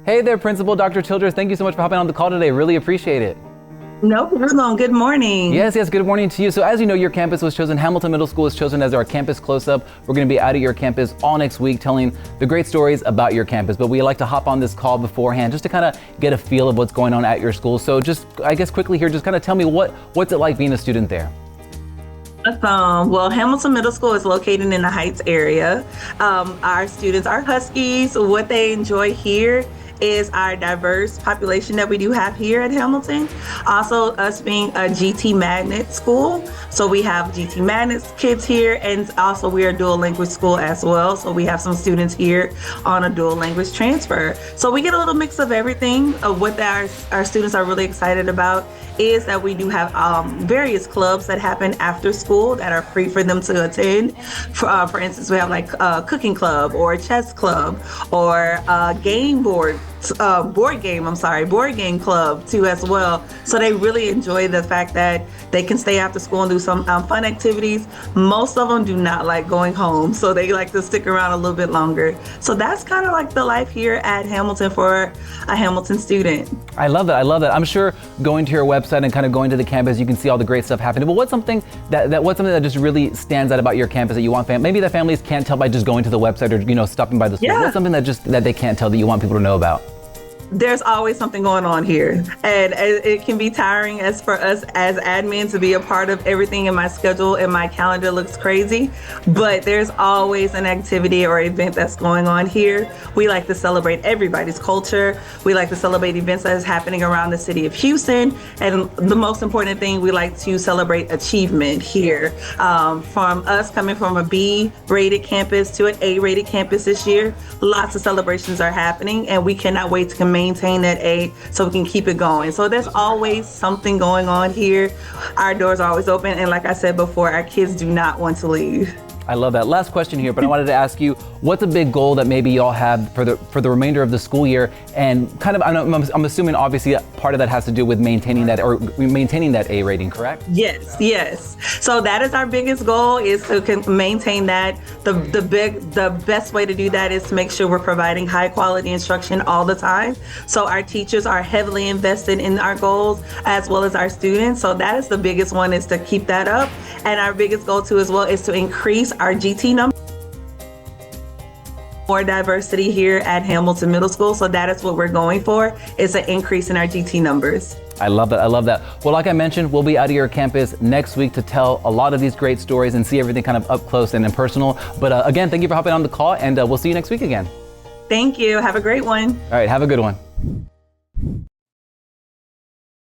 Hey there, Principal Dr. Childress. Thank you so much for hopping on the call today. Really appreciate it. No problem. Good morning. Yes, good morning to you. So as you know, your campus was chosen, Hamilton Middle School was chosen as our campus close-up. We're going to be out at your campus all next week telling the great stories about your campus. But we like to hop on this call beforehand just to kind of get a feel of what's going on at your school. So just, I guess quickly here, just kind of tell me what's it like being a student there? Well, Hamilton Middle School is located in the Heights area. Our students are Huskies. What they enjoy here is our diverse population that we do have here at Hamilton. Also, us being a GT Magnet school. So we have GT Magnet kids here, and also we are a dual language school as well. So we have some students here on a dual language transfer. So we get a little mix of everything. Of what our students are really excited about is that we do have various clubs that happen after school that are free for them to attend. For instance, we have like a cooking club or a chess club or a board game club too as well. So they really enjoy the fact that they can stay after school and do some fun activities. Most of them do not like going home, so they like to stick around a little bit longer. So that's kind of like the life here at Hamilton for a Hamilton student. I love that. I'm sure going to your website and kind of going to the campus, you can see all the great stuff happening. But what's something that just really stands out about your campus that you want maybe the families can't tell by just going to the website or stopping by the school? Yeah. What's something that they can't tell that you want people to know about? There's always something going on here, and it can be tiring as for us as admin to be a part of everything in my schedule, and my calendar looks crazy, but there's always an activity or event that's going on here. We like to celebrate everybody's culture. We like to celebrate events that is happening around the city of Houston, and the most important thing, we like to celebrate achievement here. From us coming from a B-rated campus to an A-rated campus this year, lots of celebrations are happening, and we cannot wait to maintain that A so we can keep it going. So there's always something going on here. Our doors are always open, and like I said before, our kids do not want to leave. I love that. Last question here, but I wanted to ask you, what's a big goal that maybe y'all have for the remainder of the school year? And kind of, I'm assuming obviously part of that has to do with maintaining that A rating, correct? Yes. So that is our biggest goal, is to maintain that. The best way to do that is to make sure we're providing high quality instruction all the time. So our teachers are heavily invested in our goals as well as our students. So that is the biggest one, is to keep that up. And our biggest goal too as well is to increase our GT number. More diversity here at Hamilton Middle School. So that is what we're going for, is an increase in our GT numbers. I love that. Well, like I mentioned, we'll be out of your campus next week to tell a lot of these great stories and see everything kind of up close and personal. But again, thank you for hopping on the call, and we'll see you next week again. Thank you. Have a great one. All right, have a good one.